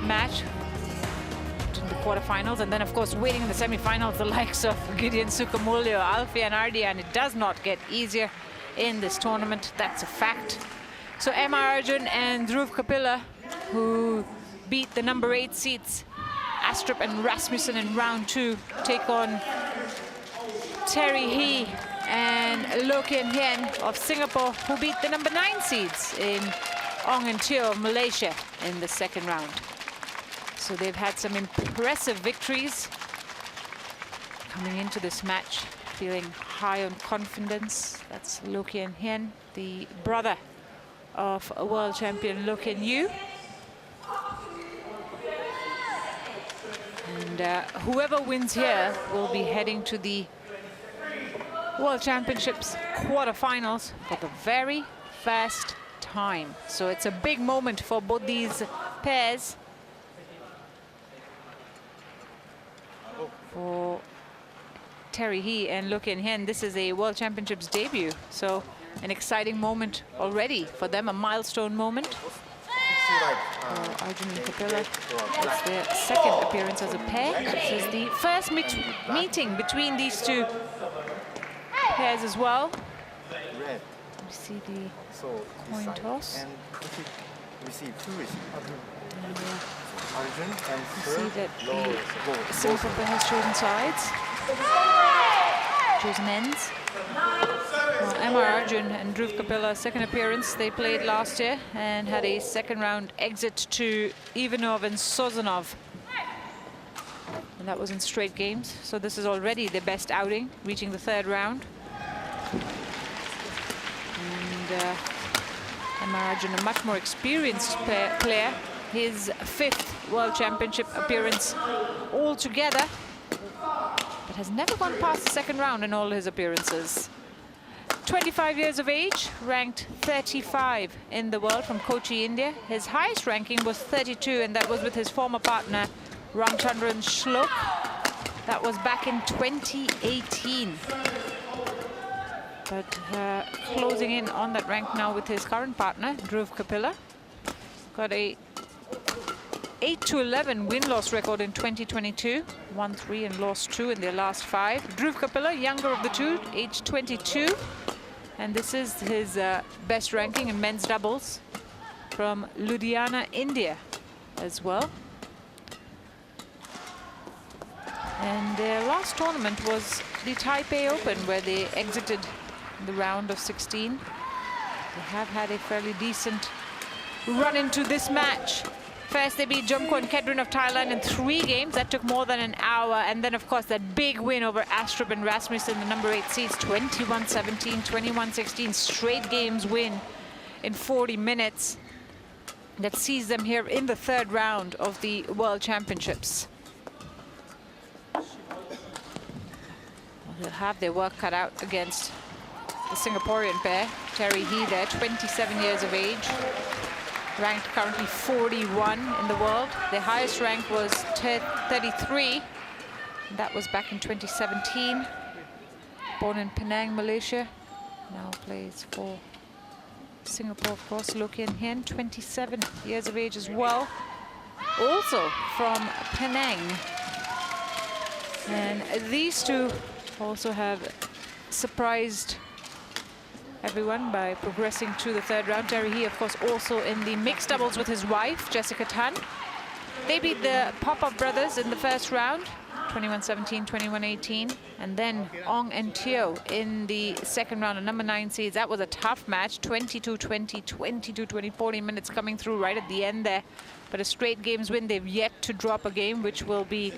match in the quarterfinals, and then of course waiting in the semi-finals the likes of Gideon Sukamuljo, Alfian Ardia, and it does not get easier in this tournament. That's a fact. So Emma Arjun and Dhruv Kapila, who beat the number 8 seeds Astrup and Rasmussen in round 2, take on Terry He and Loh Kian Hien of Singapore, who beat the number 9 seeds in Ong and Teo of Malaysia in the second round. So they've had some impressive victories coming into this match, feeling high on confidence. That's Loh Kian Hien, the brother of world champion Loh Kian Yew. And whoever wins here will be heading to the World Championships quarterfinals for the very first time. So it's a big moment for both these pairs. For Terry He and Loh Kian Hien, this is a World Championships debut. So an exciting moment already for them, a milestone moment. Arjun and Kapila, it's their second appearance as a pair. This is the first meeting between these two pairs as well. You see the coin toss. And you see that the Singapore pair has chosen sides, chosen ends. Well, Emma Arjun and Dhruv Kapila, second appearance. They played last year and had a second round exit to Ivanov and Sozanov. And that was in straight games. So this is already their best outing, reaching the third round. And Emma Arjun, a much more experienced player. His 5th World Championship appearance altogether, but has never gone past the second round in all his appearances. 25 years of age, ranked 35 in the world from Kochi, India. His highest ranking was 32, and that was with his former partner, Ramchandran Shlok. That was back in 2018. But closing in on that rank now with his current partner, Dhruv Kapila. Got a 8-11 win-loss record in 2022. Won 3 and lost 2 in their last 5. Dhruv Kapila, younger of the two, age 22. And this is his best ranking in men's doubles from Ludhiana, India as well. And their last tournament was the Taipei Open, where they exited the round of 16. They have had a fairly decent run into this match. First, they beat Jomkorn Kedrin of Thailand in 3 games. That took more than an hour. And then, of course, that big win over Astrup and Rasmussen, the number 8 seeds, 21-17, 21-16. Straight games win in 40 minutes. That sees them here in the third round of the World Championships. They'll have their work cut out against the Singaporean pair. Terry He there, 27 years of age. Ranked currently 41 in the world. Their highest rank was 33. That was back in 2017. Born in Penang, Malaysia. Now plays for Singapore, of course. Loh Kian Hien, 27 years of age as well. Also from Penang. And these two also have surprised everyone by progressing to the third round. Terry He, of course, also in the mixed doubles with his wife, Jessica Tan. They beat the Pop-Up brothers in the first round, 21-17, 21-18. And then Ong and Teo in the second round, a number 9 seeds. That was a tough match, 22-20, 22-20, 40 minutes coming through right at the end there. But a straight games win. They've yet to drop a game, which will be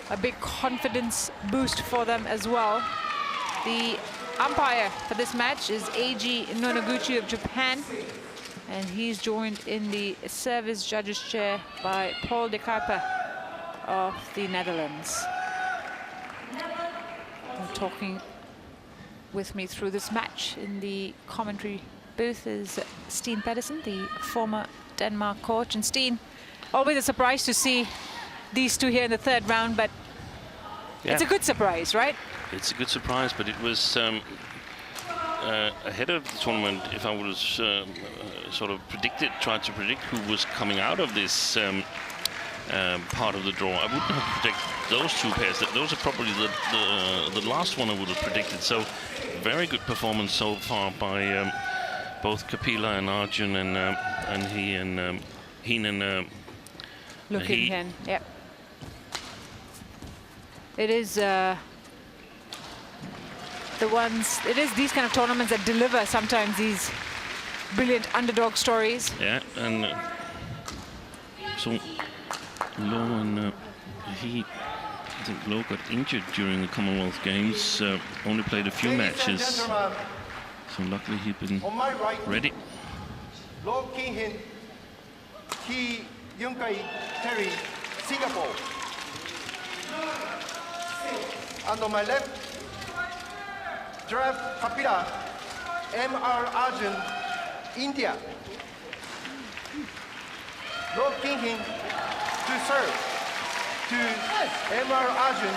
a big confidence boost for them as well. The umpire for this match is Eiji Nonoguchi of Japan, and he's joined in the service judges chair by Paul de Kuiper of the Netherlands. And talking with me through this match in the commentary booth is Steen Pedersen, the former Denmark coach. And Steen, always a surprise to see these two here in the third round, but yeah, it's a good surprise, right? It's a good surprise, but it was ahead of the tournament, if I would have sort of tried to predict who was coming out of this part of the draw, I wouldn't have predicted those two pairs. Those are probably the last one I would have predicted. So very good performance so far by both Kapila and Arjun and Heen. Yep. It is it is these kind of tournaments that deliver sometimes these brilliant underdog stories. Yeah, and so Low and I think Low got injured during the Commonwealth Games, only played a few matches, so luckily he'd been ready. Low King-hin, Ki Young-kai Terry, Singapore. And on my left, Draft Kapila, M.R. Arjun, India. Low King-hin to serve to M.R. Arjun.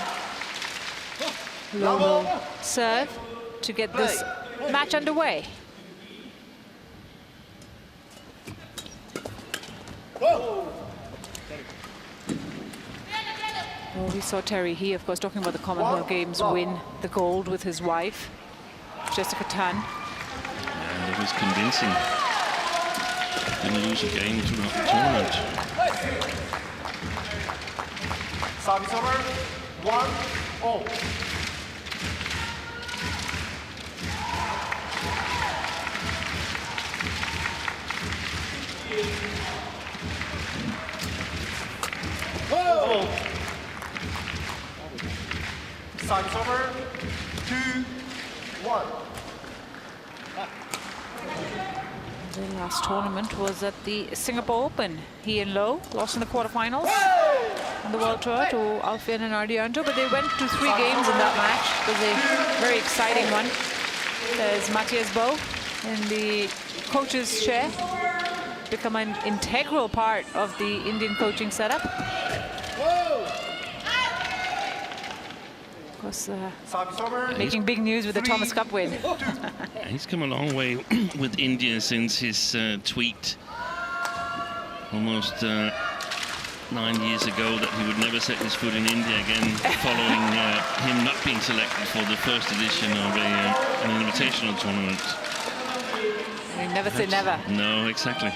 Low will serve to get this match underway. Well, we saw Terry He, of course, talking about the Commonwealth Games, win the gold with his wife, Jessica Tan. Yeah, that was convincing. Didn't lose a game throughout the tournament. Service over, 1-0. Oh. Service over, 2-1. The last tournament was at the Singapore Open. He and Low lost in the quarterfinals on the World Tour to Alfian and Ardianto, but they went to 3 games in that match. It was a very exciting one. There's Matthias Bo in the coach's chair, become an integral part of the Indian coaching setup. Of course, making big news with the Thomas Cup win. He's come a long way with India since his tweet almost 9 years ago that he would never set his foot in India again, following him not being selected for the first edition of an invitational tournament. You never say never. No, exactly.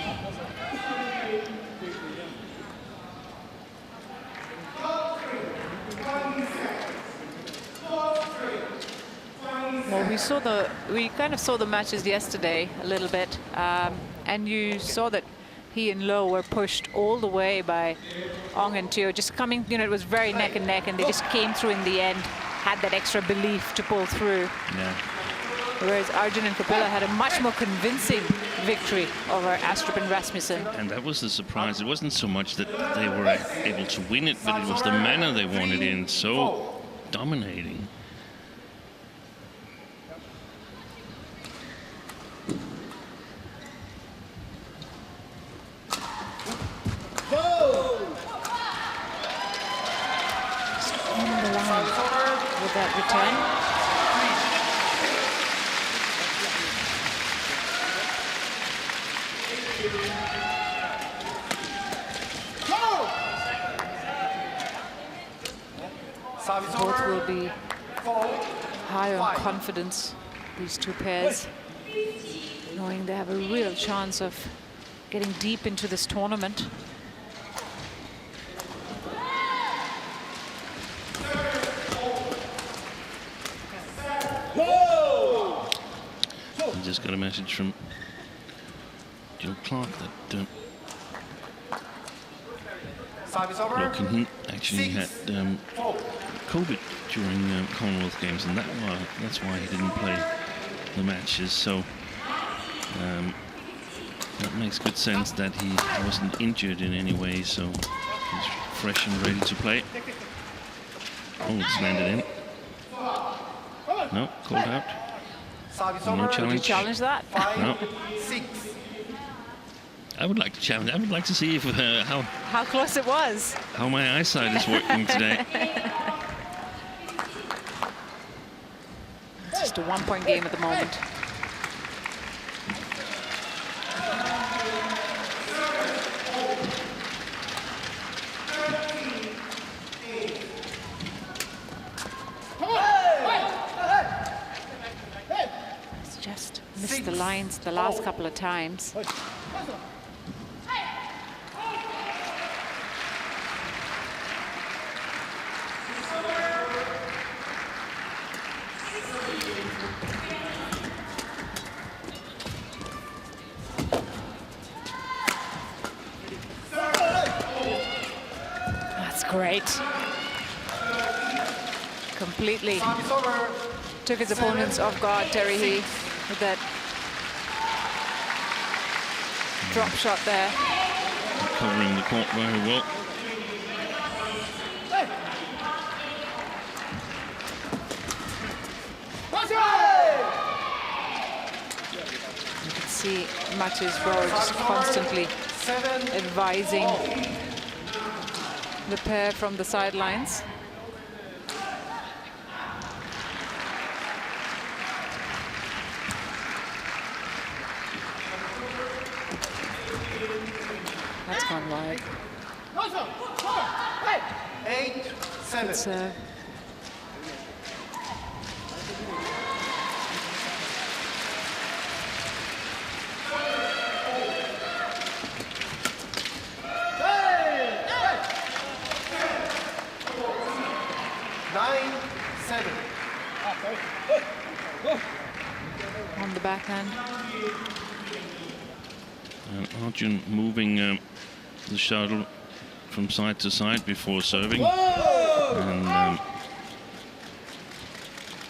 Well, we kind of saw the matches yesterday a little bit, and you saw that He and Low were pushed all the way by Ong and Teo, just coming, it was very neck and neck, and they just came through in the end, had that extra belief to pull through. Yeah. Whereas Arjun and Kapila had a much more convincing victory over Astrup and Rasmussen. And that was the surprise. It wasn't so much that they were able to win it, but it was the manner they won it in, so dominating. With that return. Both will be high on confidence, these two pairs, knowing they have a real chance of getting deep into this tournament. I just got a message from Joe Clark that Low actually had COVID during Commonwealth Games, and that's why he didn't play the matches. So that makes good sense that he wasn't injured in any way, so he's fresh and ready to play. Oh, it's landed in. No, called out. No challenge. Would you challenge that? No. I would like to challenge. I would like to see if how close it was. How my eyesight is working today. It's just a 1-point game at the moment. lines the last couple of times. That's great. Completely took his opponents off guard, Terry He, with that drop shot there. Covering the court very well. You can see Mathieu's bro just constantly advising the pair from the sidelines. That's gone wide. 8-7. Good serve. On the backhand. And Arjun moving the shuttle from side to side before serving. And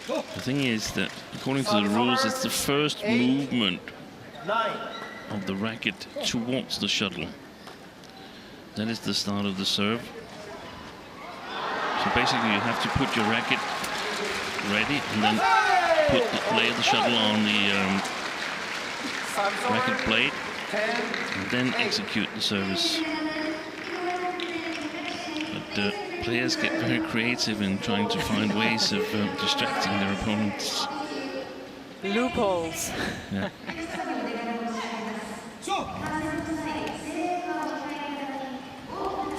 the thing is that, according to the rules, it's the first movement of the racket towards the shuttle. That is the start of the serve. So basically you have to put your racket ready and then lay the shuttle on the racket blade and then execute the service. But players get very creative in trying to find ways of distracting their opponents. Loopholes. Yeah.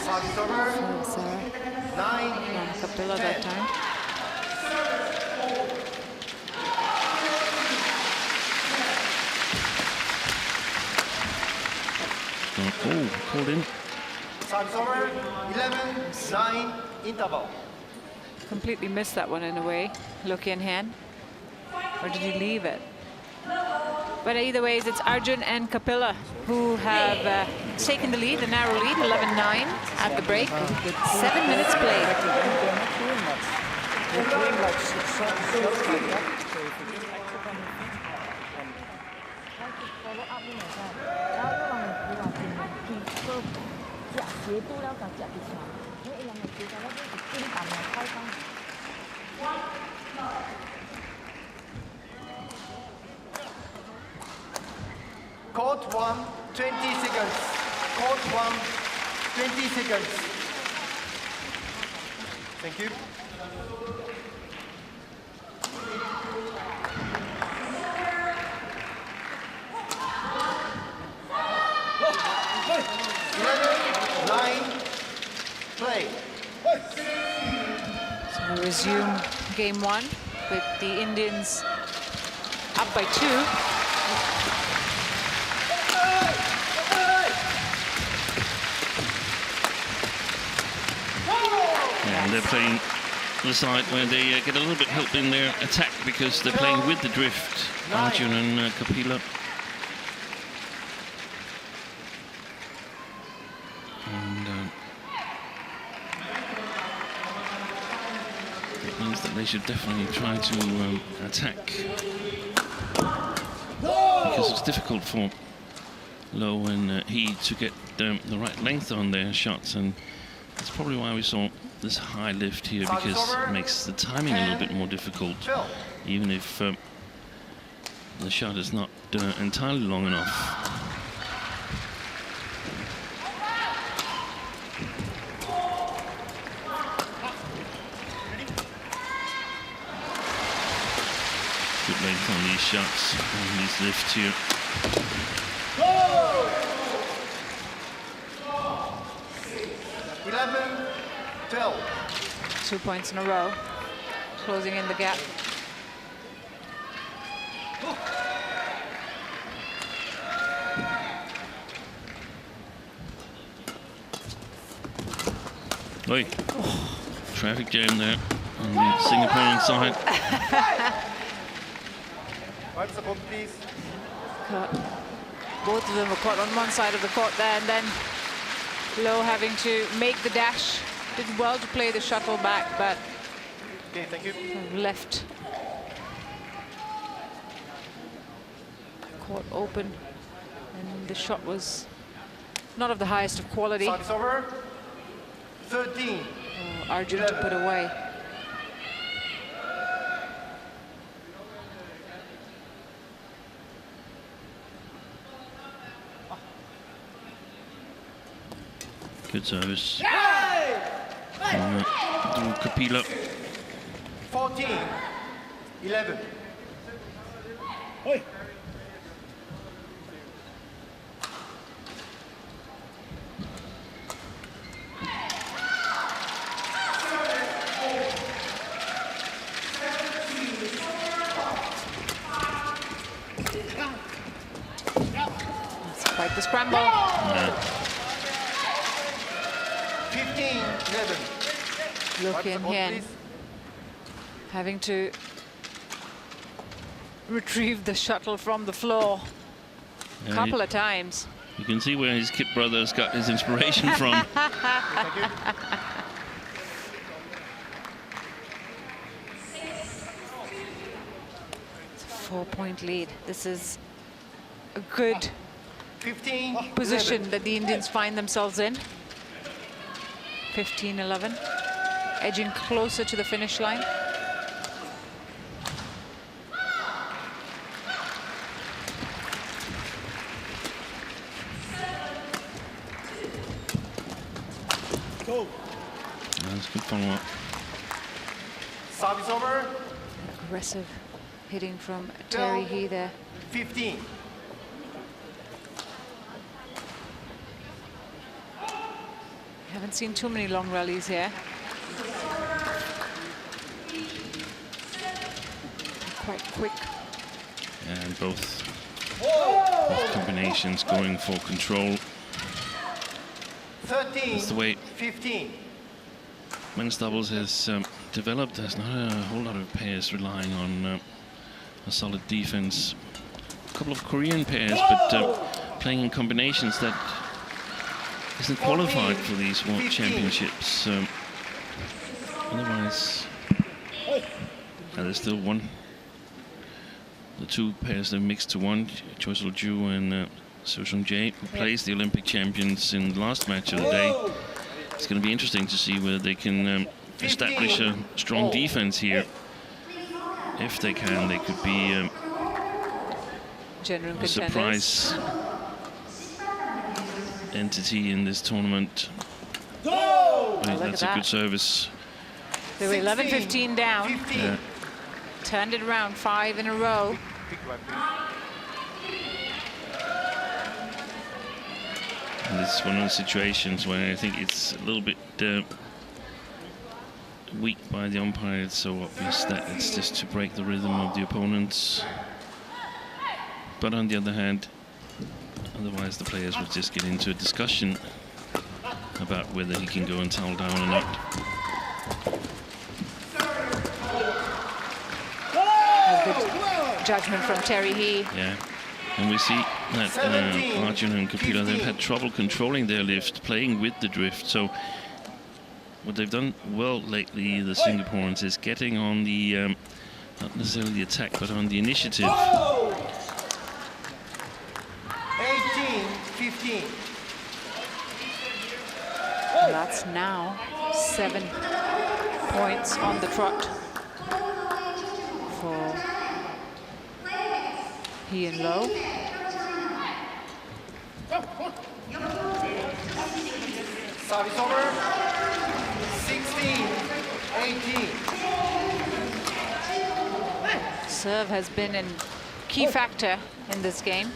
Service over. So, 9. Kapila that time. Oh, called in. Service over. 11-9 interval. Completely missed that one in a way. Lucky in hand. Or did he leave it? But either way, it's Arjun and Kapila who have taken the lead, a narrow lead, 11-9 at the break. 7 minutes played. Court 1, 20 seconds. Court 1, 20 seconds. Thank you. Play. So we resume game one with the Indians up by 2. And they're playing the side where they get a little bit help in their attack because they're playing with the drift, Arjun and Kapila. And it means that they should definitely try to attack, because it's difficult for Low and He to get the right length on their shots, and that's probably why we saw this high lift here, because it makes the timing a little bit more difficult, even if the shot is not entirely long enough. Good length on these shots and these lifts here. 11-12. 2 points in a row, closing in the gap. Oi. Traffic jam there on the Singaporean side. Wipe the ball, please. Both of them were caught on one side of the court there, and then Low having to make the dash. Did well to play the shuttle back, but Okay, thank you. left court open, and the shot was not of the highest of quality. Service over. 13. Arjun to put away. Good service. Kapila. 14. 11. It's quite the scramble. Yeah. 15. 11. Look Wipe the in ball, here, please. having to retrieve the shuttle from the floor a Yeah, couple of times. You can see where his kid brother's got his inspiration from. Thank you. It's a 4-point lead. This is a good 15. position 11. that the Indians find themselves in. 15-11, edging closer to the finish line. That's good follow-up. Service over. Aggressive hitting from Terry He there. 15. Haven't seen too many long rallies here. Quite quick. And both combinations going for control. 13. That's the way 15. men's doubles has developed. There's not a whole lot of pairs relying on a solid defense. A couple of Korean pairs, but playing in combinations that isn't qualified for these World Championships. Otherwise, there's still one. The two pairs that mixed to one, Choi Sol-ju and So Sung-jae, who plays the Olympic champions in the last match of the day. It's going to be interesting to see whether they can establish a strong defense here. If they can, they could be General a contenders. surprise entity in this tournament. Look at That's a that. good service. They were 11-15 down. 15. Yeah. Turned it around 5 in a row. And this is one of the situations where I think it's a little bit weak by the umpire. It's so obvious that it's just to break the rhythm of the opponents. But on the other hand, otherwise the players would just get into a discussion about whether he can go and towel down or not. Good judgment from Terry He. Yeah, and we see that Arjun and Kapila, they've had trouble controlling their lift, playing with the drift. So what they've done well lately, the Singaporeans, is getting on the, not necessarily the attack, but on the initiative. 18-15. And that's now 7 points on the trot for He and Low. Service over. 16-18. Serve has been a key factor in this game.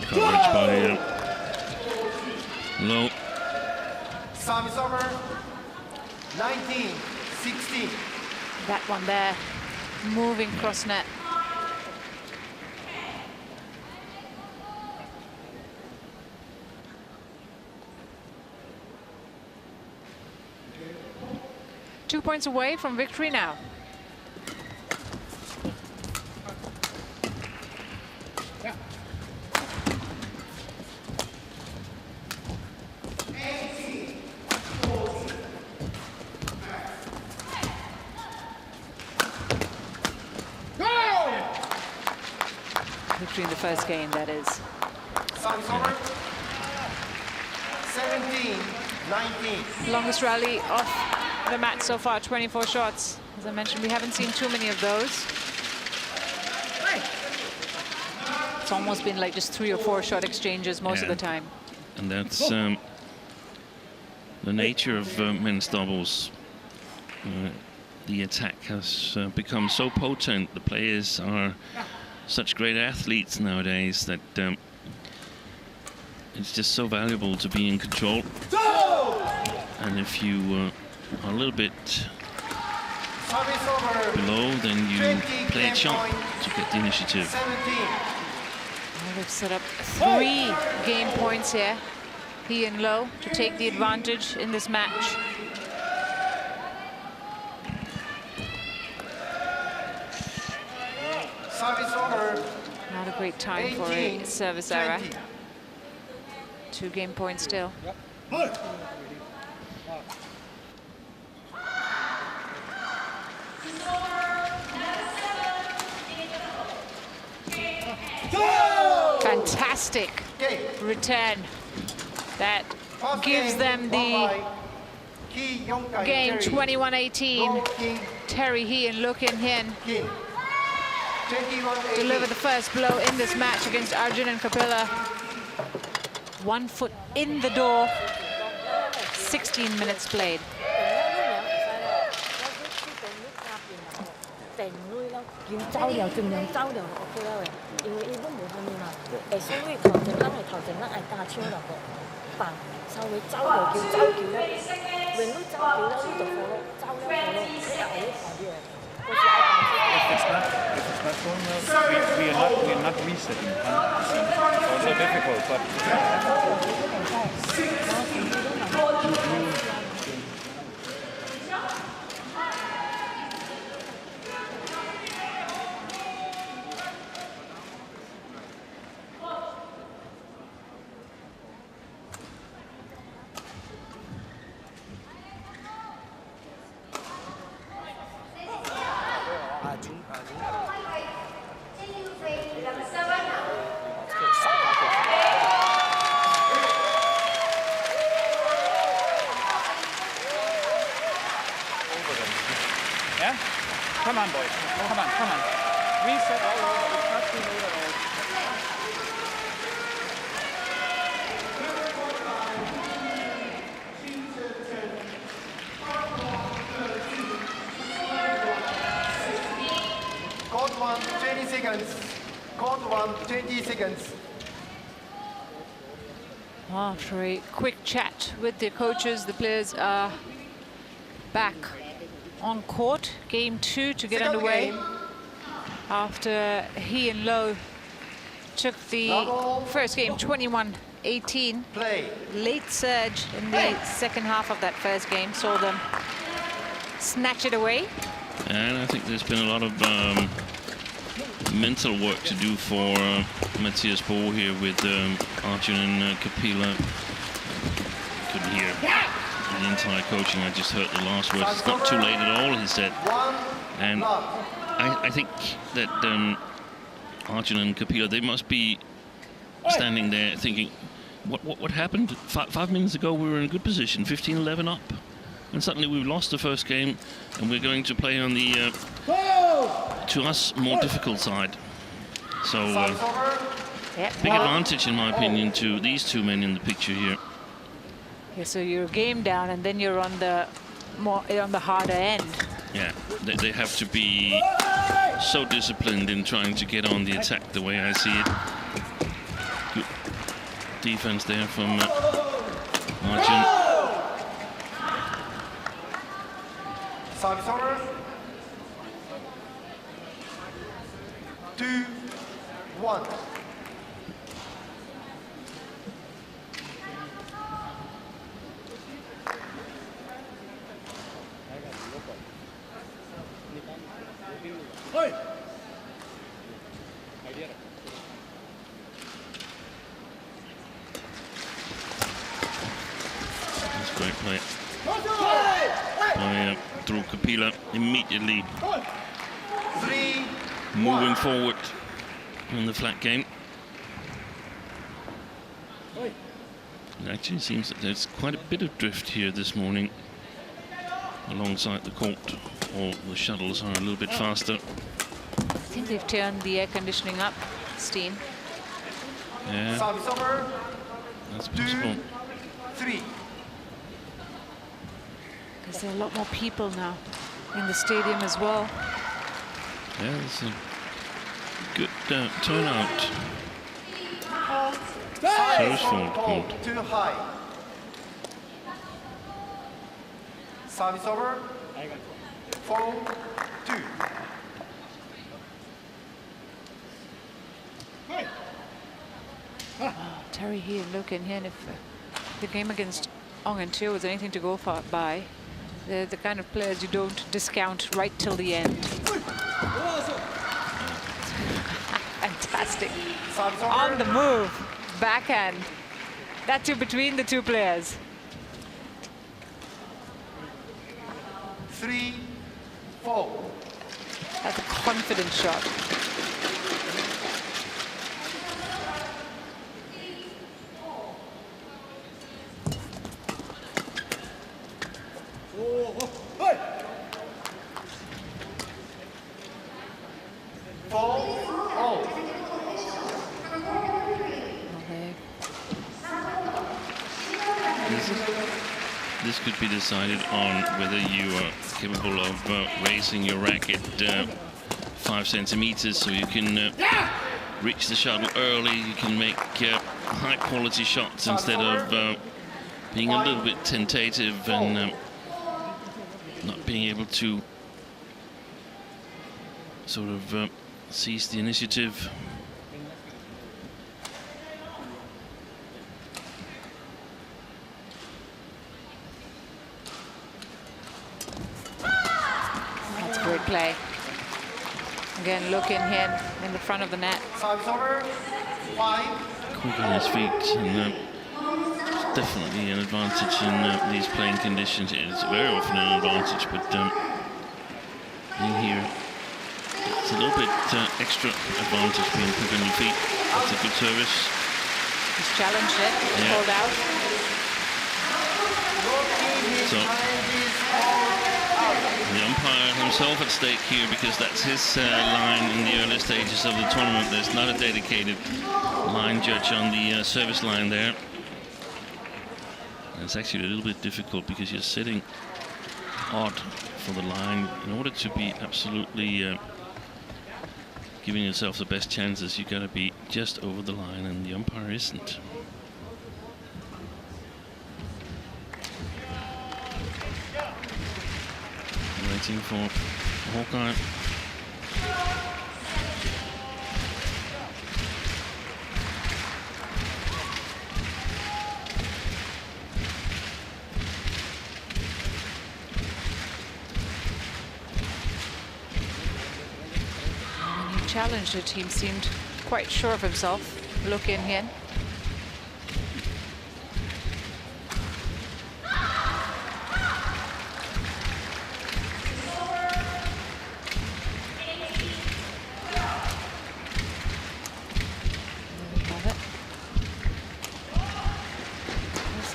Coverage by Low. Service over. 19-17. 16. That one there, moving cross net. Two points away from victory now. Victory in the first game, that is. Service over. 17-19. Longest rally of the match so far, 24 shots. As I mentioned, we haven't seen too many of those. It's almost been like just 3 or 4 shot exchanges most of the time. And that's the nature of men's doubles. The attack has become so potent. The players are such great athletes nowadays that it's just so valuable to be in control. And if you are a little bit below, then you play a chump to get the initiative. 17. Well, they've set up 3 game points here, He and Low, to take the advantage in this match. Service over. Not a great time for a service error. 2 game points still. Fantastic return. That gives them the game 21-18. Terry He and Look In Hin deliver the first blow in this match against Arjun and Kapila. 1 foot in the door, 16 minutes played. If it's not going well, we are not resetting 100%. It's also difficult, but yeah? Come on, boys. Come on. Reset all over. It's not too late at all. Code 1, 20 seconds. Code 1, 20 seconds. After a quick chat with the coaches, the players are back on court. Game 2 to get underway. After He and Low took the first game 21-18. Late surge in the second half of that first game saw them snatch it away. And I think there's been a lot of mental work to do for Matthias Bo here with Arjun and Kapila. Couldn't hear the entire coaching. I just heard the last words. It's not too late at all, he said. And I think that Arjun and Kapila, they must be standing there thinking, what happened? 5 minutes ago we were in a good position, 15-11 up. And suddenly we've lost the first game and we're going to play on the, to us, more difficult side. So, big advantage, in my opinion, to these 2 men in the picture here. Yeah, so you're game down and then you're on the harder end. Yeah, they have to be so disciplined in trying to get on the attack the way I see it. Good defense there from Arjun. Service over. 2-1. That's great play. Through Kapila immediately 3-1. moving forward in the flat game. It actually seems that there's quite a bit of drift here this morning alongside the court. All the shuttles are a little bit faster. I think they've turned the air conditioning up, steam. Yeah, Service over. that's possible. 2-3. Because there are a lot more people now in the stadium as well. Yeah, it's a good turnout. Service fault called. Too high. Service over. 4-2. Terry here looking in if the game against Ong and Teo was anything to go by. They're the kind of players you don't discount right till the end. Fantastic. Service over. On the move, backhand. That too between the two players. 3-4. That's a confident shot. This could be decided on whether you are capable of raising your racket 5 centimeters so you can reach the shuttle early. You can make high quality shots instead of being a little bit tentative and not being able to sort of seize the initiative. Great play. Again, looking here in the front of the net. Service over. 5. Quick on his feet, and definitely an advantage in these playing conditions. It's very often an advantage, but in here, it's a little bit extra advantage being quick on your feet. That's a good service. He's challenged it, Yeah. pulled out. So the umpire himself at stake here, because that's his line in the early stages of the tournament. There's not a dedicated line judge on the service line there. And it's actually a little bit difficult because you're sitting odd for the line. In order to be absolutely giving yourself the best chances, you've got to be just over the line, and the umpire isn't. Waiting for Hawkeye. When he challenged it, he seemed quite sure of himself. Look in here.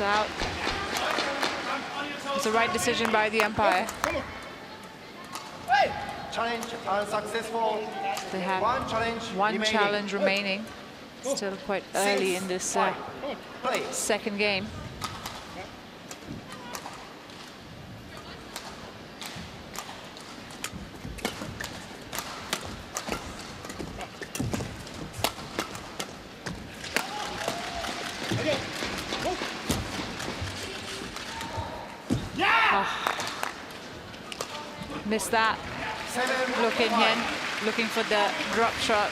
Out. It's the right decision by the umpire. Challenge unsuccessful. They have one challenge remaining. Still quite early in this second game. Missed that. Look in here, looking for the drop shot.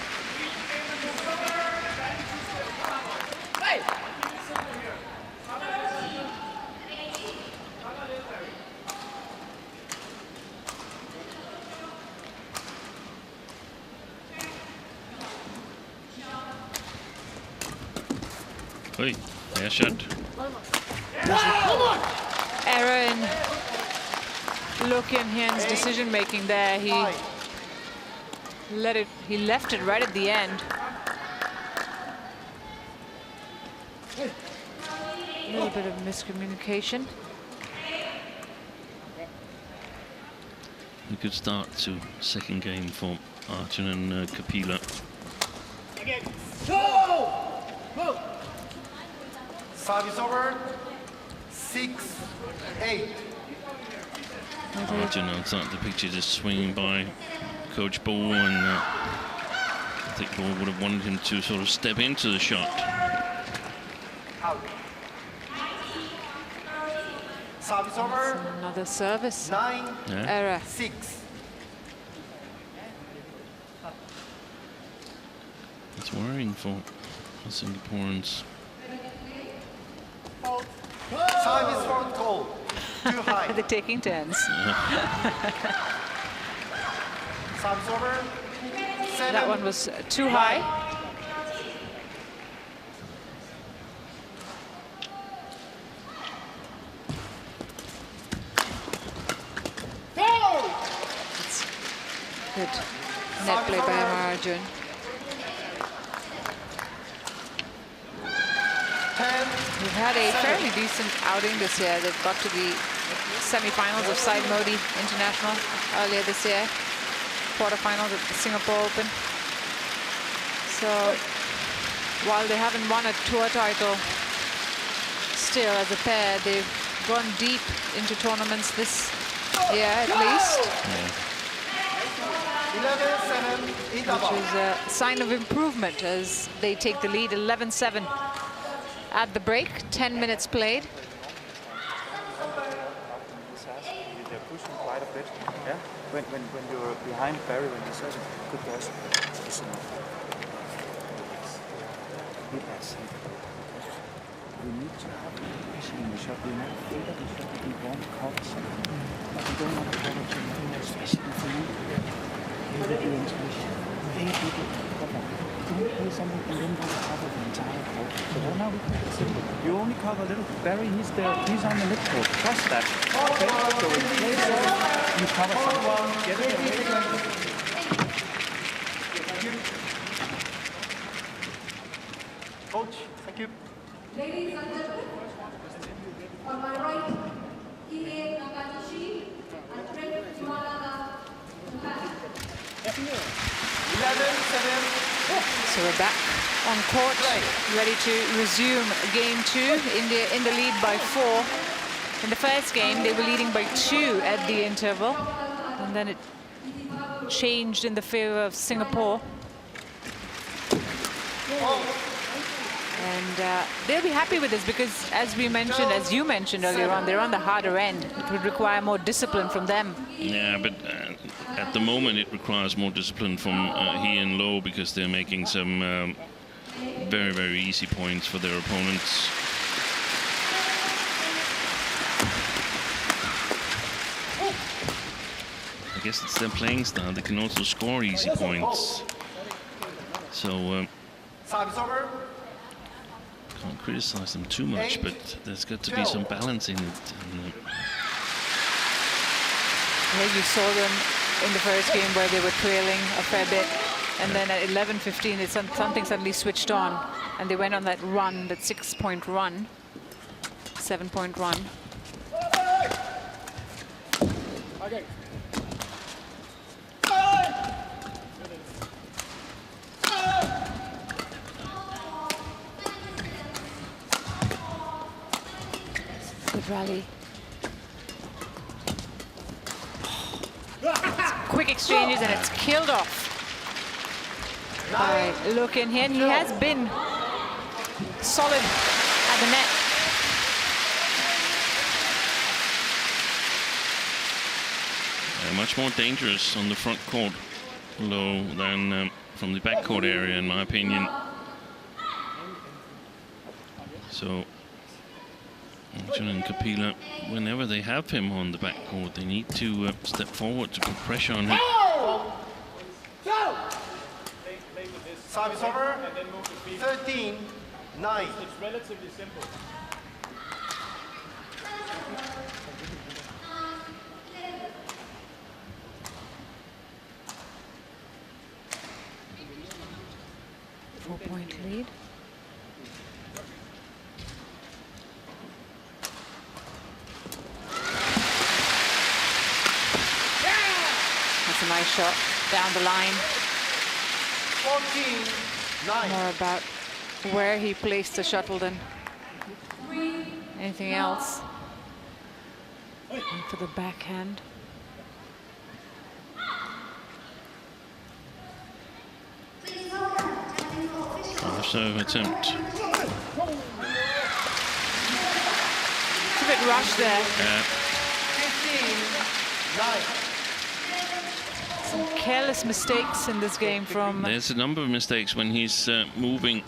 Oi, air shot. Error in Look in Hien's decision making there. He left it right at the end. A little bit of miscommunication. A good start to second game for Arjun and Kapila. Service over. 6-8. Arjun outside the picture just swinging by Coach Ball, and I think Ball would have wanted him to sort of step into the shot. Out. Service over. Another service 9-6. error. It's worrying for the Singaporeans. Service fault call. Too high. They're taking turns. Service over. 7. That one was too high. It's good net play by Arjun. 10. We've had a fairly decent outing this year. They've got to the semi-finals of Side Modi International earlier this year. Quarterfinals at the Singapore Open. So while they haven't won a tour title, still as a pair, they've gone deep into tournaments this year at least. 11-7. Which is a sign of improvement as they take the lead 11-7 at the break. 10 minutes played. They're pushing quite a bit. Yeah. When you're behind Barry, when you're serving, good guys. Listen up. Relax. We need to have pressure in the shot. We're not afraid of the shot. We want to cover something. But we don't want to cover too much, especially for you. You're the intuition. They do it. Come on. Don't play something and then don't cover the entire court. So right now we play it simple. You only cover a little. Barry, he's there. He's on the midcourt. Trust that. Okay? So when you play serve, you cover something. Get it away. Coach, thank you. Ladies and gentlemen, on my right, Ine Nakanishi and Trent Iwanaga, Japan. 11-7. So we're back on court, ready to resume game 2. India in the lead by 4. In the first game, they were leading by 2 at the interval. And then it changed in the favor of Singapore. And they'll be happy with this because, as we mentioned, as you mentioned earlier on, they're on the harder end. It would require more discipline from them. Yeah, but at the moment it requires more discipline from He and Low because they're making some very, very easy points for their opponents. I guess it's their playing style. They can also score easy points. So Service over. can't criticize them too much, but there's got to be some balance in it. And, yeah, you saw them in the first game where they were trailing a fair bit, and then at 11:15, something suddenly switched on, and they went on that run, that 6-point run, 7-point run. Okay. Good rally. Quick exchanges, and it's killed off by Look in here. And he has been solid at the net. Much more dangerous on the front court low than from the back court area, in my opinion. So Arjun and Kapila, whenever they have him on the back court, they need to step forward to put pressure on him. Service over. 13-9. It's relatively simple. Four-point lead. That's a nice shot down the line. 14-9. More about where he placed the shuttle than anything else. And for the backhand. Serve attempt. It's a bit rushed there. 15-9. Some careless mistakes in this game from... There's a number of mistakes when he's moving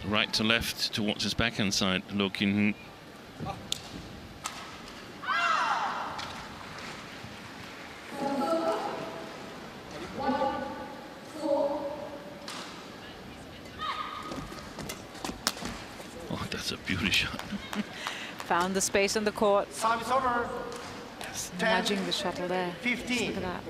right to left towards his backhand side, looking. Oh, that's a beauty shot. Found the space on the court. Service over. Just nudging the shuttle there. 15. Look at that.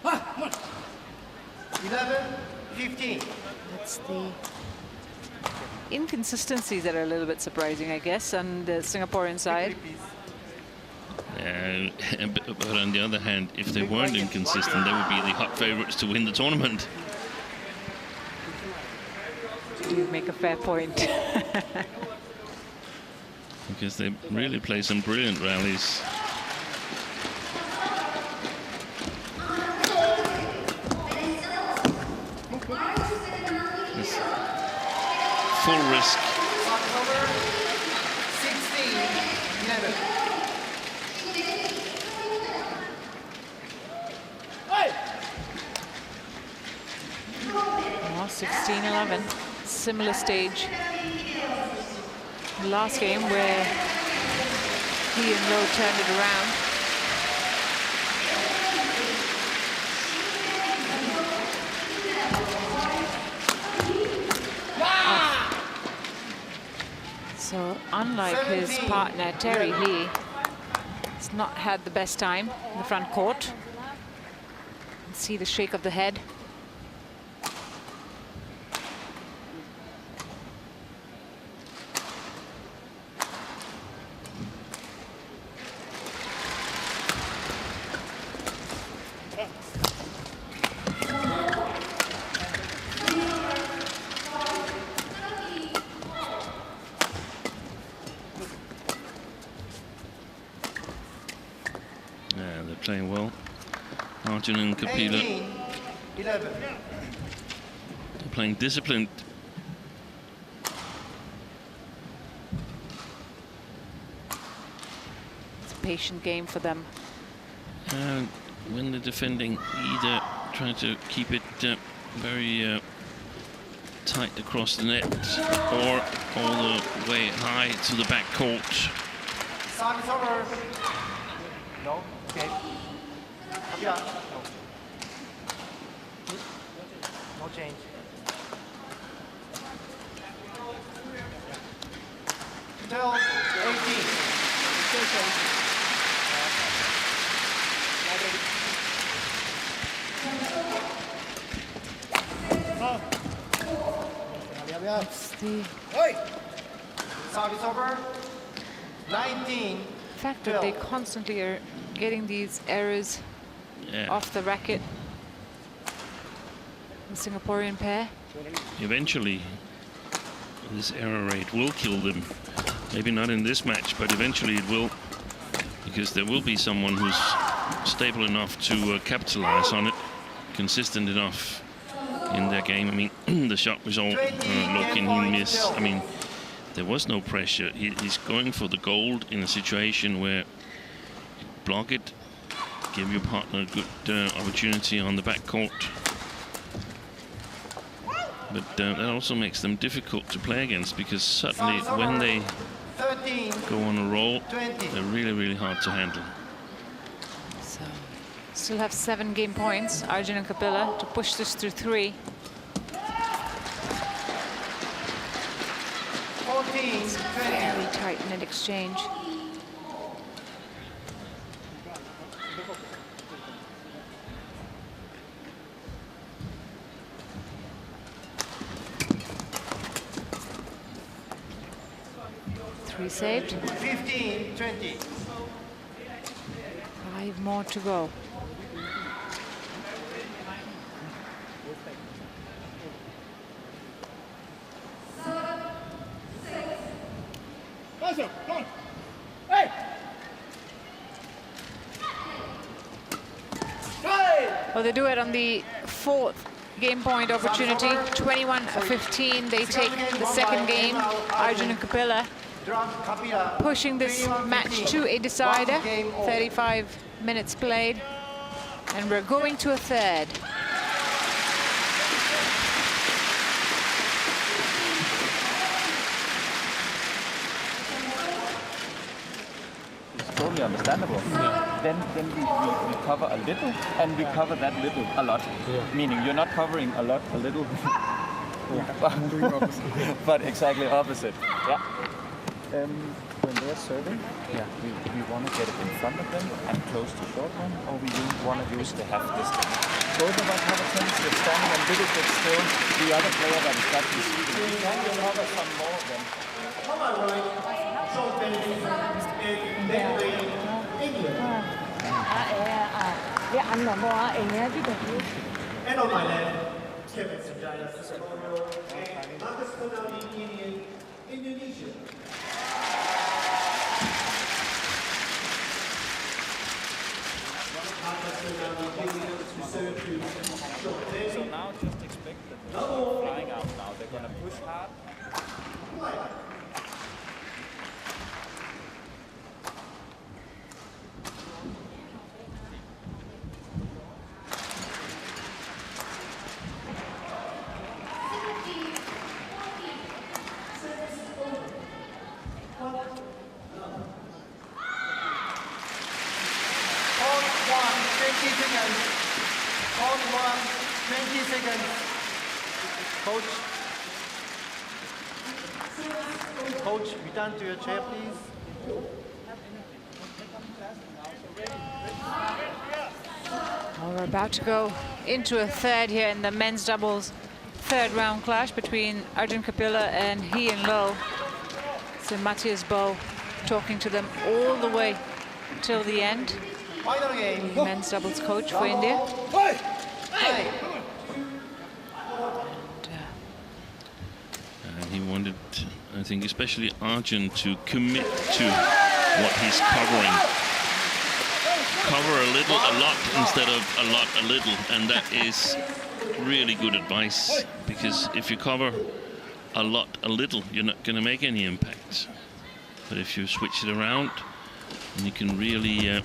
Ah, 11-15. That's the inconsistencies that are a little bit surprising, I guess, on the Singaporean side. But on the other hand, if they weren't inconsistent, they would be the hot favorites to win the tournament. You make a fair point. Because they really play some brilliant rallies. It's full risk. 16-11. Oh, 16-11. Similar stage. The last game where he and Lowe turned it around. So unlike his partner Terry, he has not had the best time in the front court. See the shake of the head. Playing well. Arjun and Kapila 18-11. playing disciplined. It's a patient game for them. And when they're defending, either trying to keep it very tight across the net or all the way high to the back court. Service over. No? Okay. Yeah. No. No change. Till 18. It's the Service over. 19. fact that they constantly are getting these errors off the racket. The Singaporean pair. Eventually, this error rate will kill them. Maybe not in this match, but eventually it will, because there will be someone who's stable enough to capitalize on it. consistent enough in their game. I mean, the shot was all look and he miss. I mean, there was no pressure. He's going for the gold in a situation where block it, give your partner a good opportunity on the back court. But that also makes them difficult to play against, because suddenly when they go on a roll, they're really, really hard to handle. So, still have 7 game points, Arjun and Kapila, to push this through 3. 14, Very tight net exchange. Three saved. 15, 20. 5 more to go. Well, they do it on the 4th game point opportunity. 21-15. They take the second game. Arjun and Kapila pushing this match to a decider. 35 minutes played, and we're going to a third. It's totally understandable. Then we cover a little, and we cover that little a lot. Meaning you're not covering a lot, a little. But exactly opposite. Yeah. When they're serving, we want to get it in front of them and close to short one, or we want to use the half distance. Both of us have a tendency of standing a little bit still. The other player that is got this, we can cover some more of them. And on my left, Kevin Sanjaya, Marcus Konami, Indonesia. So now just expect that they're flying out now. They're going to push hard. Coach, return to your chair, please. Well, we're about to go into a third here in the men's doubles third round clash between Arjun Kapila and Hien Low. So Matthias Bow talking to them all the way till the end. Final game. Men's doubles coach for India. And he wanted, I think, especially Arjun to commit to what he's covering. Cover a little, a lot, instead of a lot, a little. And that is really good advice, because if you cover a lot, a little, you're not going to make any impact. But if you switch it around, you can really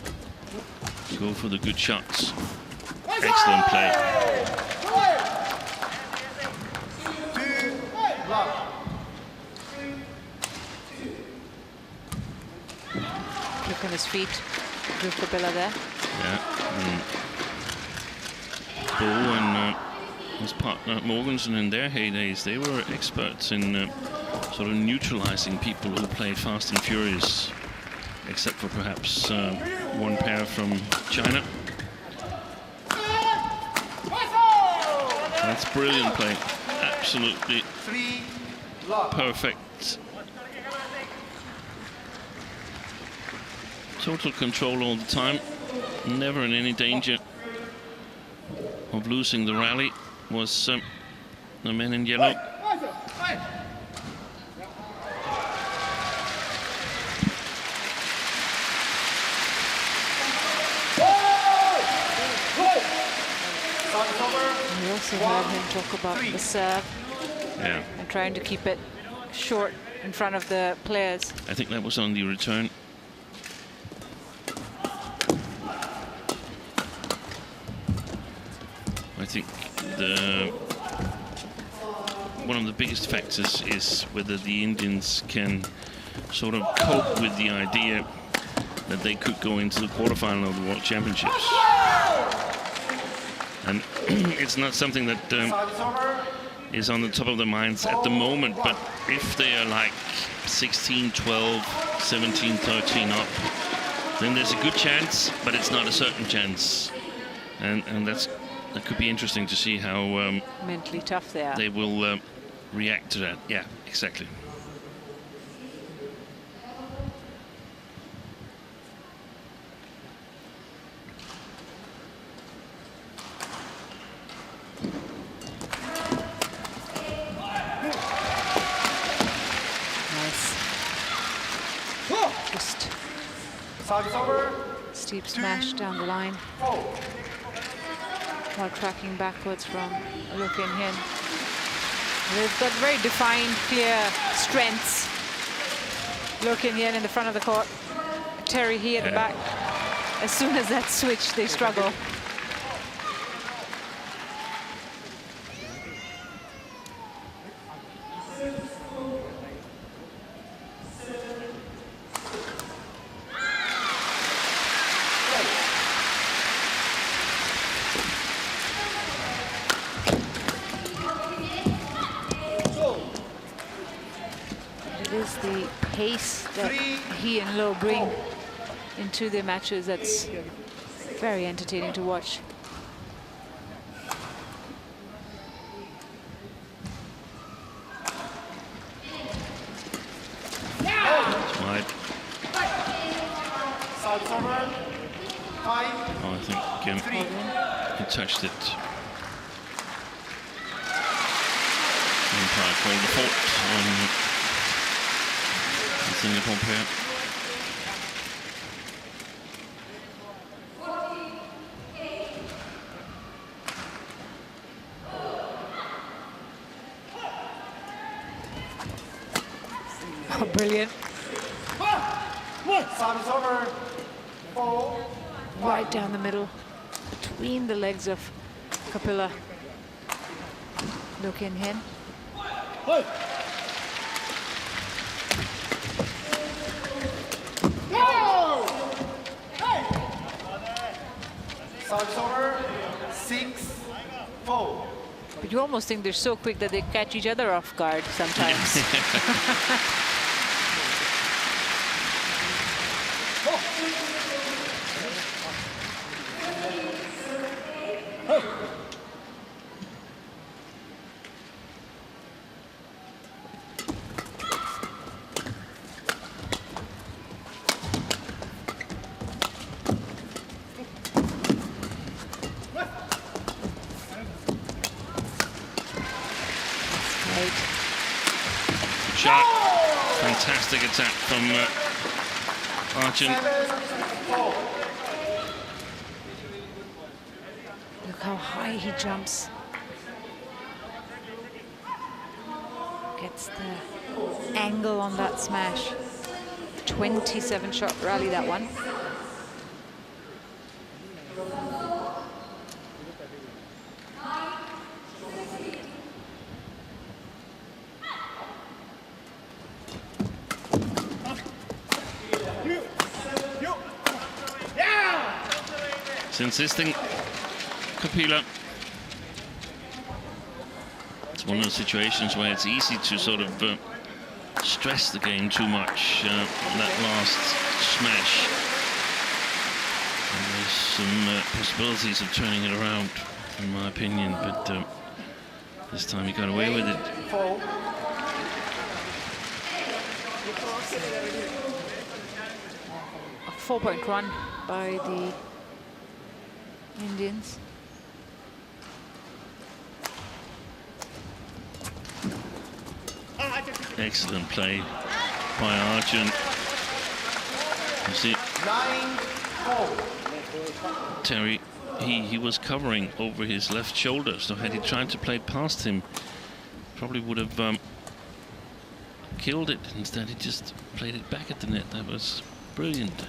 go for the good shots. Excellent play. Look on his feet. Good Kapila there. Yeah. Bo and his partner Morganson, in their heydays, they were experts in sort of neutralizing people who played fast and furious, except for perhaps one pair from China. That's brilliant play. Absolutely perfect. Total control all the time. Never in any danger of losing the rally was the men in yellow. also heard him talk about the serve. Yeah. And trying to keep it short in front of the players. I think that was on the return. I think one of the biggest factors is whether the Indians can sort of cope with the idea that they could go into the quarterfinal of the World Championships. And it's not something that is on the top of their minds at the moment, but if they are like 16, 12, 17, 13 up, then there's a good chance, but it's not a certain chance. And that could be interesting to see how mentally tough they are. They will react to that. Yeah, exactly. Just Service over. steep smash down the line while tracking backwards from Look In Hin. They've got very defined, clear strengths. Look In Hin in the front of the court, Terry He at the back. As soon as that switch, they struggle. The pace that he and Low bring into their matches, that's very entertaining to watch. Wide. Oh, I think he touched it. Umpire called the fault on Singapore pair. Oh, brilliant. Service over. 4. Right down the middle, between the legs of Kapila. Look In Hin. Service over. 6-4. But you almost think they're so quick that they catch each other off guard sometimes. Shot. Fantastic attack from Arjun. Look how high he jumps. Gets the angle on that smash. 27-shot rally, that one. Insisting, Kapila. It's one of those situations where it's easy to sort of stress the game too much. That last smash. And there's some possibilities of turning it around, in my opinion, but this time he got away with it. 4. A 4-point run by the Indians. Excellent play by Arjun. You see 9-4. Terry he was covering over his left shoulder, so had he tried to play past him, probably would have killed it. Instead, he just played it back at the net. That was brilliant.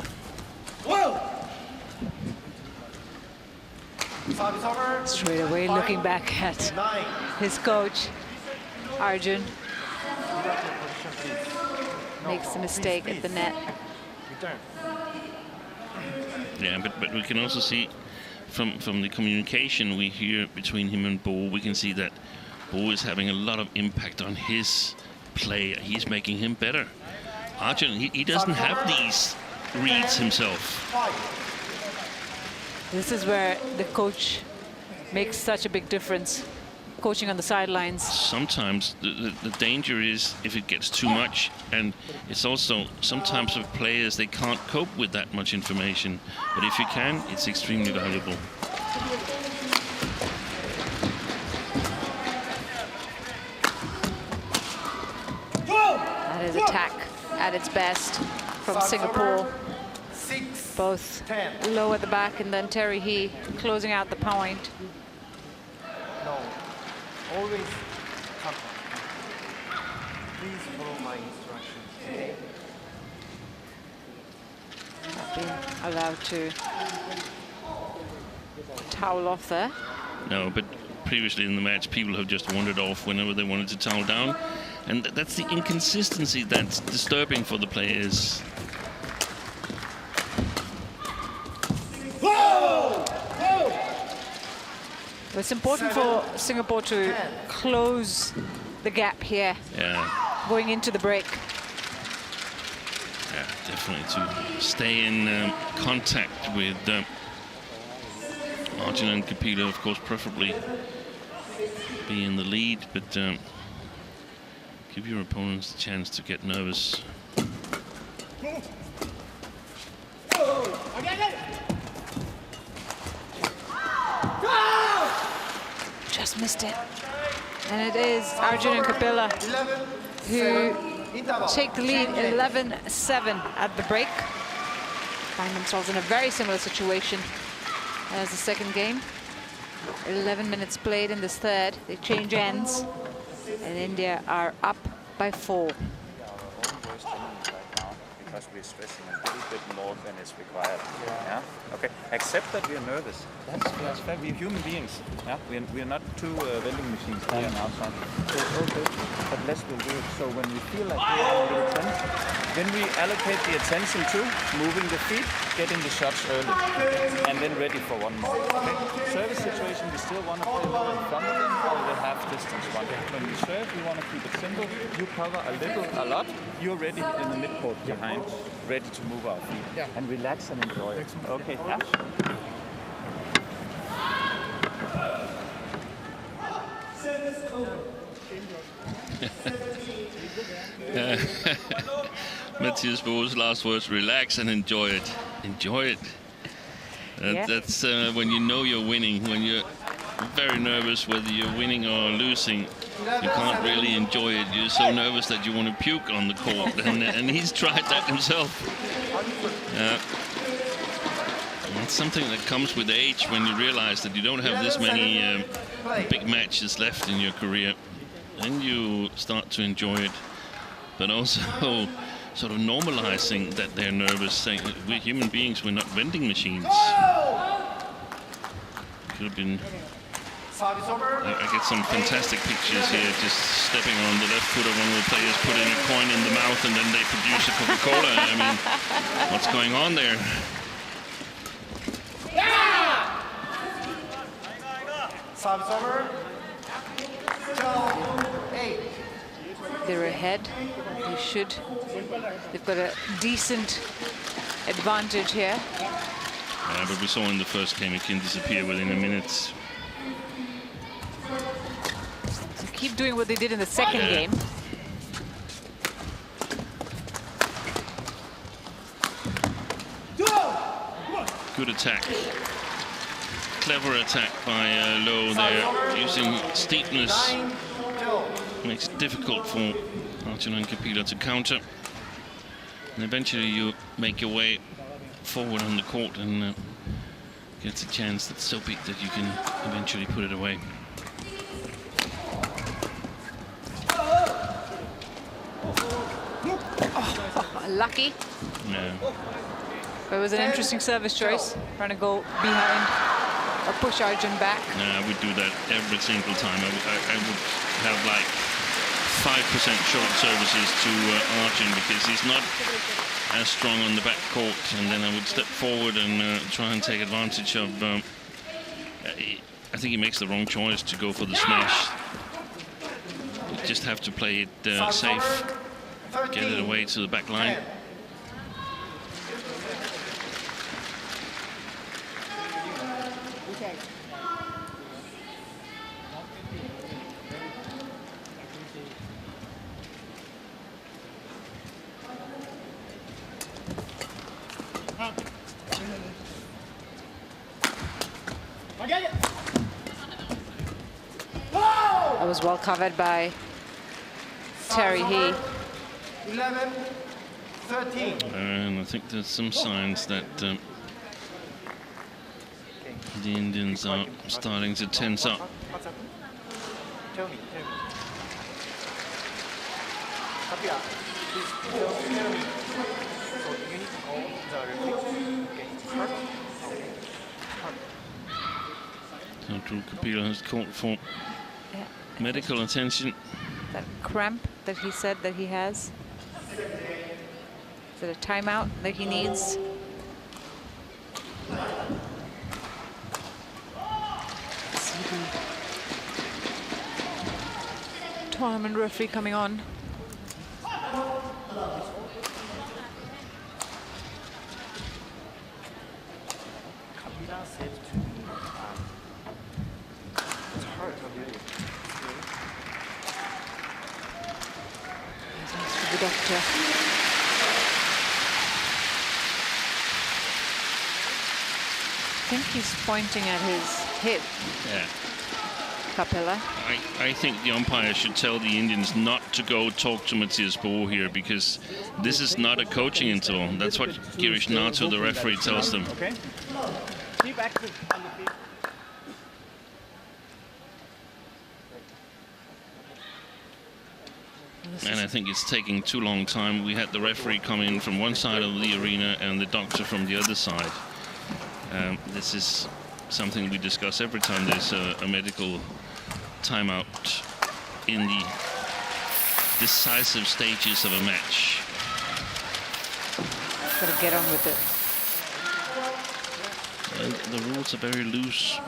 Straight away looking back at his coach, Arjun. Makes a mistake at the net. Yeah, but we can also see from the communication we hear between him and Bo, we can see that Bo is having a lot of impact on his play. He's making him better. Arjun, he doesn't have these reads himself. This is where the coach makes such a big difference, coaching on the sidelines. Sometimes the danger is if it gets too much, and it's also sometimes for players they can't cope with that much information. But if you can, it's extremely valuable. That is attack at its best from Singapore. Both low at the back, and then Terry He closing out the point. No, always come. Please follow my instructions, okay? Not being allowed to towel off there. No, but previously in the match, people have just wandered off whenever they wanted to towel down. And that's the inconsistency that's disturbing for the players. It's important for Singapore to close the gap here, going into the break. Yeah, definitely to stay in contact with Arjun and Kapila, of course, preferably be in the lead, but give your opponents a chance to get nervous. Just missed it. And it is Arjun and Kapila who take the lead 11-7 at the break. Find themselves in a very similar situation as the second game. 11 minutes played in this third. They change ends, and India are up by 4. Because we're stressing a little bit more than is required. Yeah. Okay. Accept that we are nervous. That's fair. We're human beings. Yeah. We're not two vending machines standing outside. So okay, but less will do it. So when we feel like we're a little tense, then we allocate the attention to moving the feet, getting the shots early, and then ready for one more. Okay. Service situation, we still want to play well in front of them or the half distance one. When we serve, we want to keep it simple. You cover a little, a lot. You're ready in the midcourt behind, ready to move our feet and relax and enjoy it. Okay. Yeah. Mathias Bo's last words: relax and enjoy it. Enjoy it. That's when you know you're winning. When you're very nervous whether you're winning or losing, you can't really enjoy it. You're so nervous that you want to puke on the court, and he's tried that himself. It's something that comes with age when you realize that you don't have this many big matches left in your career. Then you start to enjoy it, but also sort of normalizing that they're nervous, saying we're human beings, we're not vending machines. Could have been. I get some fantastic pictures here, just stepping on the left foot of one of the players, putting a coin in the mouth, and then they produce a Coca-Cola. I mean, what's going on there? Service over. 12-8. They're ahead. They should. They've got a decent advantage here. But we saw in the first game it can disappear within a minute. So keep doing what they did in the second game. Good attack. Clever attack by Low there, using steepness. Makes it difficult for Arjun and Kapila to counter. And eventually you make your way forward on the court and gets a chance that's so big that you can eventually put it away. Oh, lucky. Yeah. But it was an interesting service choice. Trying to go behind or push Arjun back. Yeah, I would do that every single time. I would have like 5% short services to Arjun because he's not as strong on the back court, and then I would step forward and try and take advantage of. I think he makes the wrong choice to go for the smash. You just have to play it safe, get it away to the back line. That was well covered by Terry He. 11-13. And I think there's some signs that the Indians are starting to tense up. Tell me. Kapila, please tell me. So you need to call the referee. Okay. Arjun Kapila has called for medical attention. That cramp that he said that he has. Is it a timeout that he needs? See the tournament referee coming on. Kapila said to me, it's hard to do it. Thanks for the doctor. I think he's pointing at his hip, Yeah. Kapila. I think the umpire should tell the Indians not to go talk to Matthias Bo here, because this is not a coaching interval. That's what Girish Nato, the referee, tells them. Okay? Keep active on the field. And I think it's taking too long time. We had the referee come in from one side of the arena and the doctor from the other side. This is something we discuss every time there's a medical timeout in the decisive stages of a match. Gotta get on with it. And the rules are very loose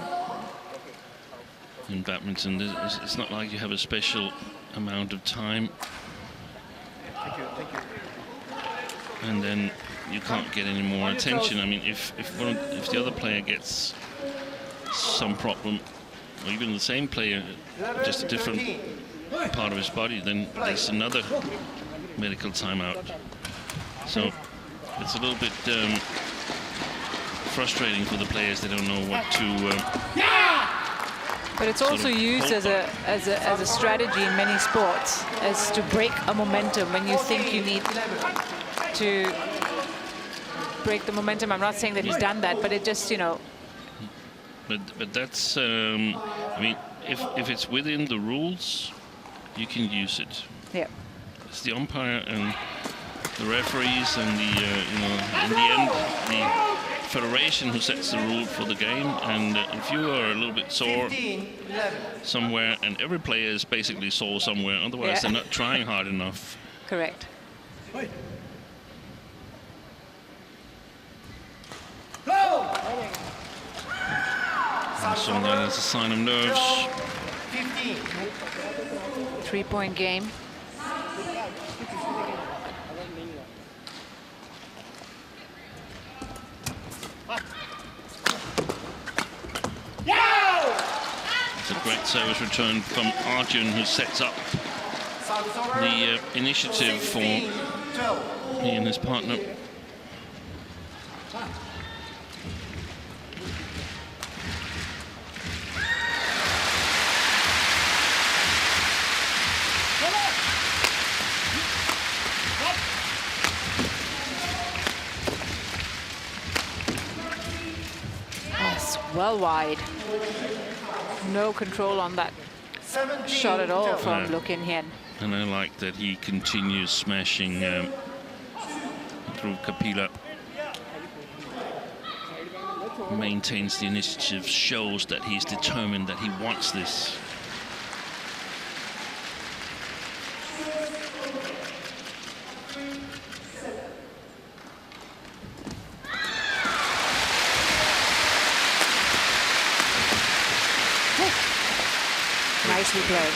in badminton. It's not like you have a special amount of time. Thank you. And then you can't get any more attention. I mean, if the other player gets some problem, or even the same player, just a different part of his body, then there's another medical timeout. So it's a little bit frustrating for the players. They don't know what to. But it's also used as a strategy in many sports, as to break a momentum when you think you need to break the momentum. I'm not saying that he's done that, but it just, you know. But that's, I mean, if it's within the rules, you can use it. Yeah. It's the umpire and the referees and the, you know, in the end, the federation who sets the rule for the game. And if you are a little bit sore somewhere, and every player is basically sore somewhere, otherwise they're not trying hard enough. Correct. So that is a sign of nerves. 15. 3-point game. It's a great service return from Arjun, who sets up the initiative for he and his partner. well wide. No control on that shot at all from Look In Hien. And I like that he continues smashing through Kapila. Maintains the initiative, shows that he's determined, that he wants this. Nicely played.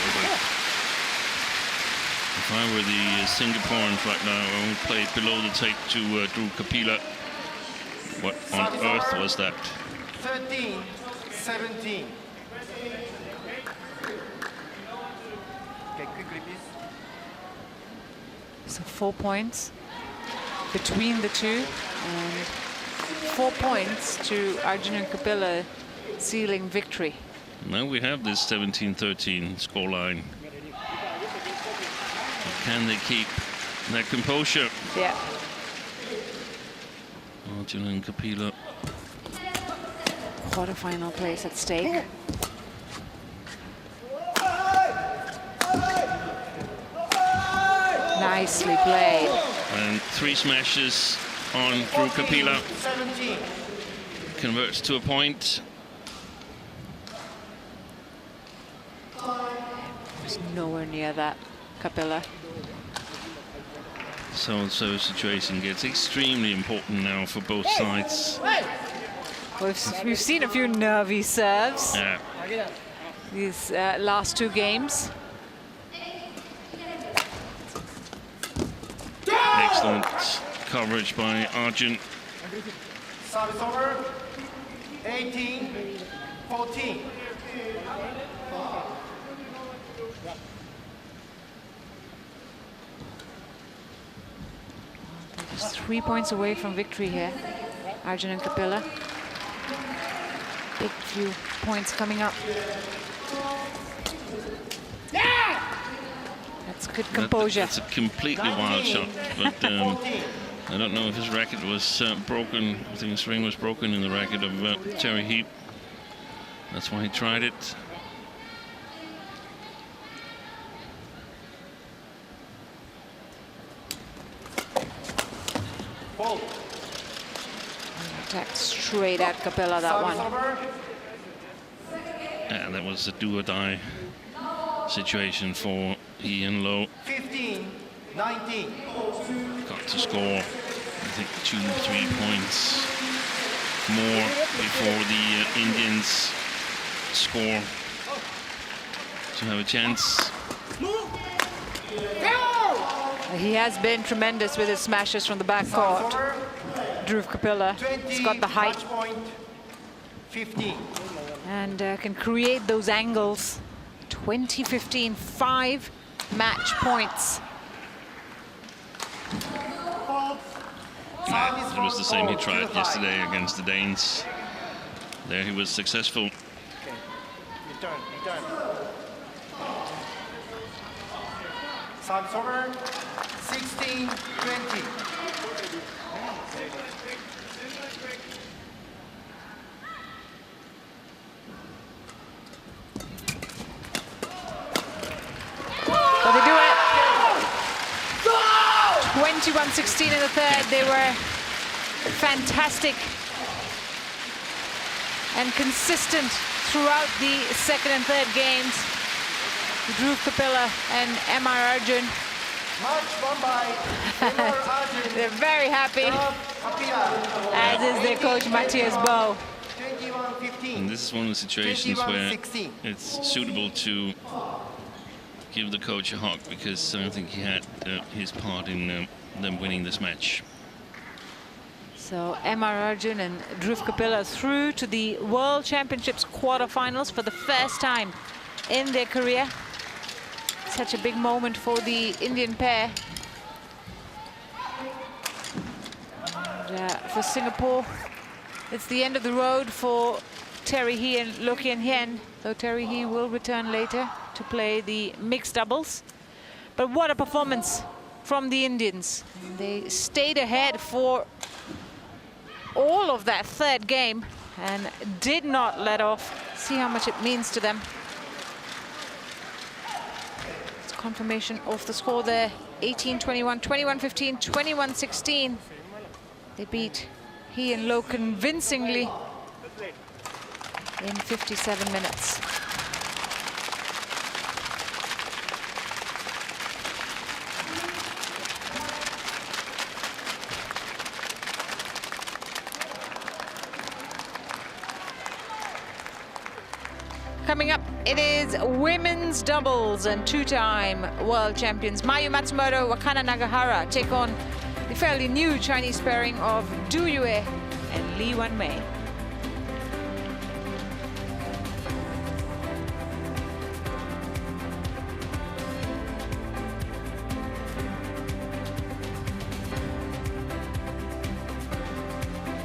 If I were the Singaporeans right now, I would play below the tape to Drew Kapila. What on earth was that? 13-17. Okay, quickly, please. So 4 points between the two, and 4 points to Arjun and Kapila, sealing victory. Now we have this 17-13 scoreline. Can they keep their composure? Yeah. Arjun and Kapila. Quarterfinal place at stake. Nicely played. And 3 smashes on Drew Kapila. 17. Converts to a point. Was nowhere near that, Kapila. So situation gets extremely important now for both sides. We've seen a few nervy serves Yeah. these last 2 games. Excellent coverage by Arjun. Service over. 18-14. Just 3 points away from victory here, Arjun and Kapila. Big few points coming up. That's good composure. That's a completely wild shot, but I don't know if his racket was broken. I think his ring was broken in the racket of Terry Heap. That's why he tried it. Attack straight at Kapila, that one. And that was a do-or-die situation for Ian Lowe. 15-19. Got to score, I think, 2-3 points more before the Indians score to have a chance. He has been tremendous with his smashes from the backcourt. Drew Kapila. He's got the height. Match point 15. And can create those angles. 20-15, 5 match points. It was the same he tried yesterday against the Danes. There he was successful. Return. Service over. 16-20. But they do it. 21-16 in the third. They were fantastic and consistent throughout the second and third games. Drew Kapila and MR Arjun. Match won by Arjun. They're very happy, as is their coach Matthias Bow. 21-15. And this is one of the situations where it's suitable to give the coach a hug, because I don't think he had his part in them winning this match. So MR Arjun and Drew Kapila through to the World Championships quarterfinals for the first time in their career. Such a big moment for the Indian pair. And, for Singapore, it's the end of the road for Terry He and Look In Hien, though Terry He will return later to play the mixed doubles. But what a performance from the Indians. They stayed ahead for all of that third game, and did not let off. See how much it means to them. It's confirmation of the score there. 18-21, 21-15, 21-16. They beat He and Low convincingly in 57 minutes. Coming up, it is women's doubles, and two-time world champions Mayu Matsumoto, Wakana Nagahara take on the fairly new Chinese pairing of Du Yue and Li Wenmei.